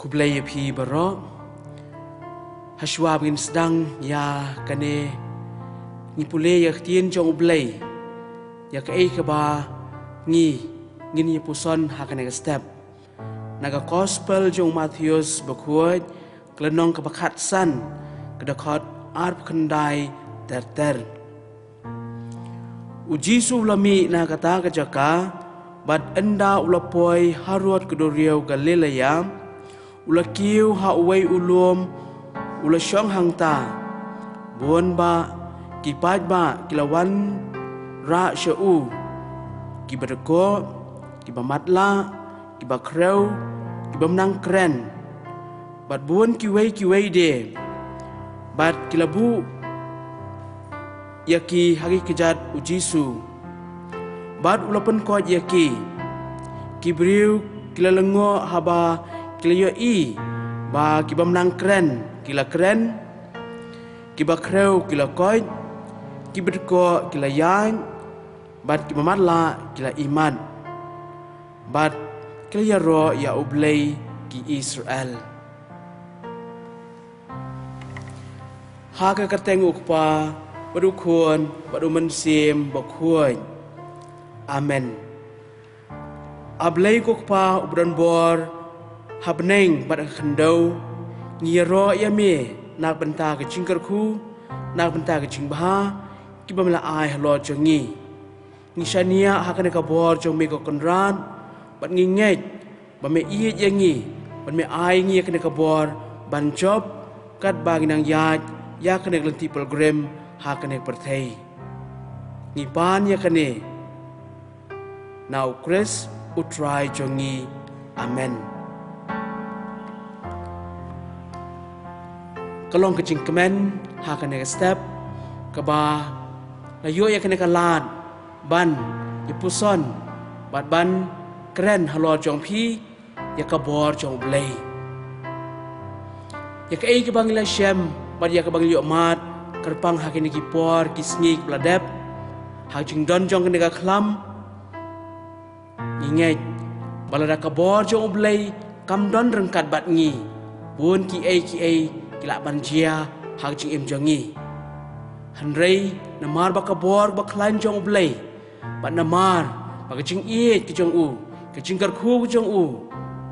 kublai pi barok haswa bin sedang ya kane ni pule ya tien jong ublai ya ka ei ka ba ngi ngin ya puson ha kane step naga gospel jong Matthews bakuat klenong ka bakat san kedakot arp kendai ter uji su lami na kata ka jaka bad enda ulapoi harut kedoriau Galilea ulakiu ha uwei ulum ula syong hang ta bon ba kipat ba kilawan ra syau kibadako kibamatla kibakreu kibamnang kren bad bon kiwei de bad kilabu yaki hari kejat ujisu bad ulapan ko yaki kibriu kilalengo haba kilayo i ba kibamnang kren kila kren kibakreu kila koi kibadko kila yang bad kibamatla kila iman bad kila ro ya ublay ki Israel haka katenguk pa badukun badu mensim bakuan amen ablay kuk pa ubran bor habneng bad khandau ngiro yame nak benta ke cingkarku nak benta ke cingbaha kibamla ai halo jongi ngisania hakane ka bor jong me ko konran bat nginget bame iet yangi bat me ai ngi kane ka bor ban job kat bagi nang yat ya kane lenti program hakane perthei ni pan ya kane now Chris utrai jongi amen kalong kecing kemen hakane ka step kaba layo ya kane ka lad ban ipuson bat ban keren halo jong pi ya ka bor jong blay ya ka ei ka bangila shem bat ya ka bangil mat kerpang hakane ki por ki sneak bladep ha jing don jong kane ka khlam nginget balada ka bor jong blay kam don rengkat bat ngi bun ki ei kila banjia hak jing im jongi hanrei namar bakabor baklan jong blay bat namar bakajing iet ki jong u kajing karku ki jong u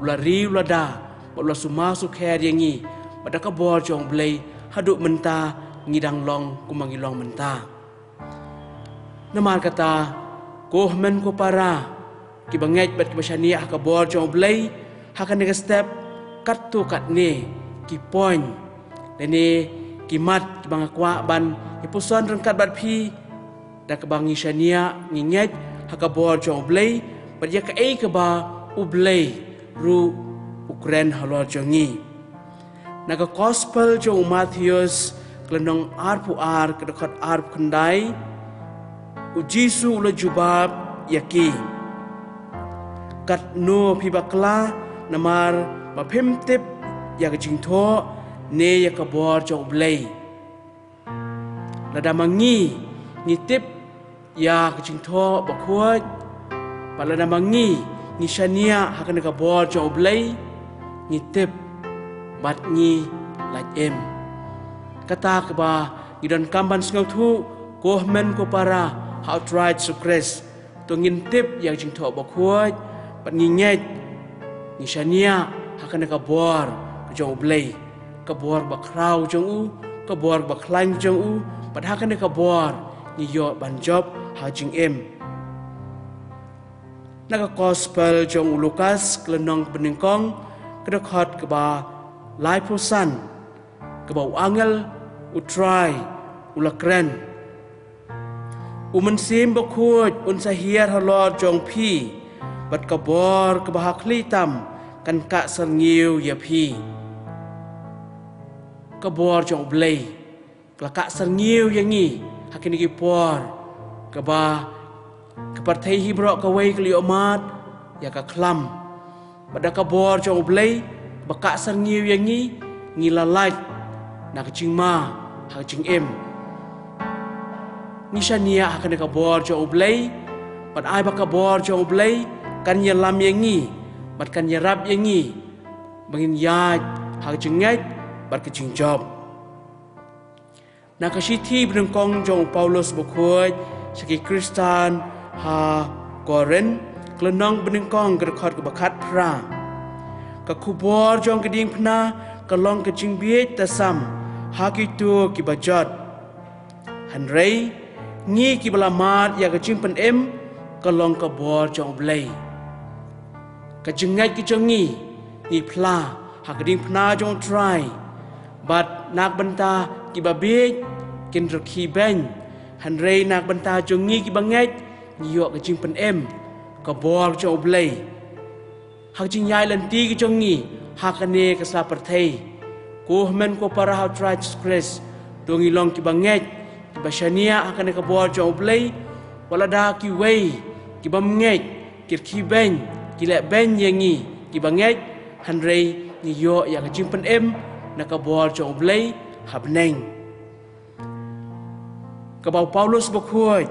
ulari ulada bala suma su kher yangi badaka bor jong blay haduk menta ngidang long kumangilong menta namar kata ko men ko para ki banget bat basania ka bor jong blay hakan ne step kat tu kat ne ki point Lene kimat kibang akwa ban ipuson rengkat bat pi da kabang ishania nginget hakabor jong ublay badya ka ei kaba ublay ru ukren halor jongi naga gospel jong Matthews klenong arpu ar kedekot arp kendai ujisu ula jubab yaki kat no pi bakla namar mapim tip ya kajing tho ne ya kabor jong blay lada mangi ngitip ya kacing tho bakuat palada mangi nishania hakane kabor jong blay ngitip bat ngi laj em kata keba ngidon kamban sngau thu ko men ko para how tried to Christ to ngintip ya kacing tho bakuat bat nginget nishania hakane kabor jong blay kabor bakrau jong u kabor baklang jong u padhakan kabor ni yo banjob hajing em naga gospel jong Lukas klenong beningkong kedekot keba lai pusan keba angel utrai ulakren umensim bakut unsahir halor jong pi bat kabor keba hakli tam kan ka sangiu ya pi kabor jong blay kelakak serniu yangi hakini ki por kaba kepartai hibrok kawai kali omat ya ka klam pada kabor jong blay bakak serniu yangi ngilalait nak jing ma hak jing em nishania hakini kabor jong blay pad ai bakabor jong blay kan yalam yangi bat kan yarab yangi bangin yaj hak jengai bat ke jing job nak kasiti berengkong jong Paulus bukuj segi Kristan ha Korin kelenong berengkong gerkot ke bakat pra ke kubor jong keding pna kelong ke jing biet tasam hak itu ki bajot hanrei ngi ki balamat ya ke jing pen em kelong ke bor jong blai ke jengai ki jongi ni pla hak keding pna jong try bat nak benta ki babik kin raki ben hanrei nak benta jongi ki banget nyok ke jing pen em ke bor jong blai hak jing yai lanti ki jongi hak ane ke sla perthei ko men ko para how try stress dongi long ki banget ki basania hak ane ke bor jong blai wala da ki wei ki bamnget ki ben ki le ben yangi ki banget hanrei ni yo ya ke jing pen em na ka bor jong blai habneng ka bau Paulus bokhuai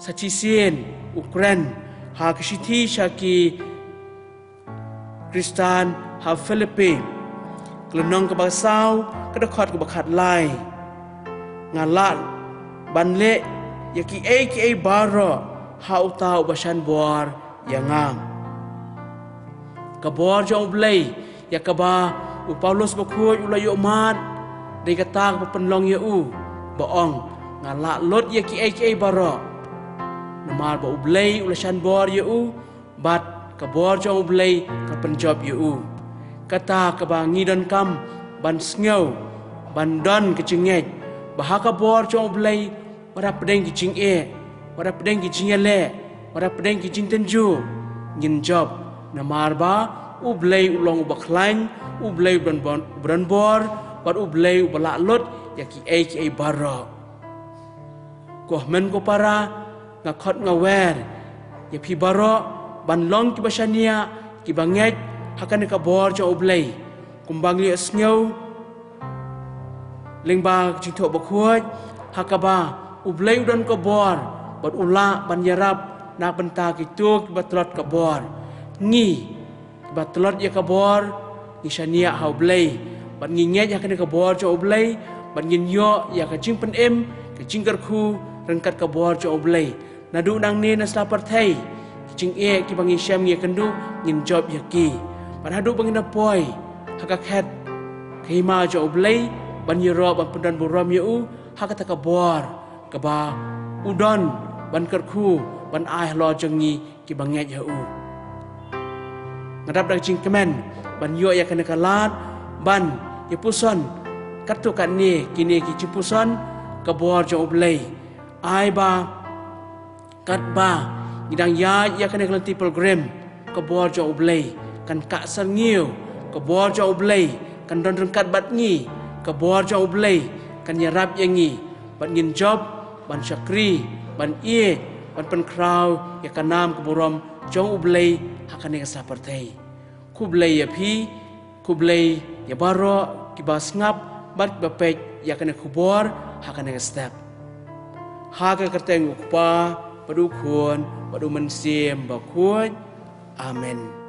sachi sien Ukraine ha kishiti shaki Kristan ha Philippines kelenong ke basau ke dekat ke bakat lai ngalat banle ya ki a baro ha utau basan bor yangam ke bor jong blai ya ka ba Paulus bokhuai ulayo mat dei kata ke penlong ya baong ngalak lot ya ki a baro namar ba ublei ulasan bor ya bat ke bor jong ublei ke penjob ya kata ke ba ngidon kam ban sngew ban don ke jinget bah ka bor jong ublei ora pedeng ki jing ora pedeng ki jing le ora pedeng ki jing tenju ngin job namar ba ublei ulong baklain ublei bran bor bat ublei balak lot ya ki a baro ko men ko para ngakot ngawer ya pi baro ban long ki basania ki banget hakan ka bor jo ublei kumbang li sngew lengba jitho bakhuaj hakaba ublei udon ka bor bat ula ban yarab na benta ki tuk batlot ka bor ngi batlot ya ka bor ni shania ha ublei ban nginget ya ka bor jo ublei ban ngin yo ya ka jing pen em ka jing khu rengkat ka bor jo ublei nadu nang ne na slapar thai jing ki bangi syam ngi kendu ngin job ya ki ban hadu bangi na poi haka khat khima jo ublei ban yero ban pendan buram yu haka ta ka bor ka ba udon ban kerkhu ban ai lo jengi ki banget ya ngadap dak jing kemen ban yo ya kana kalat ban ya puson katu kan ni kini ki cipuson ka bor jo ublei ai ba kat ba ngidang ya kana kelanti program ka bor jo ublei kan ka sangiu ka bor jo ublei kan don rengkat bat ngi ka bor jo ublei kan yarap yangi ban ngin job ban syakri ban ban pen kraw ya kanam ka borom jo ublei hakane ka sapartai kublei ya pi kublei ya baro ki bas ngap bat bapek ya kana kubor hakane ka step haga kerteng ukpa padu khun padu mensiem ba khun amen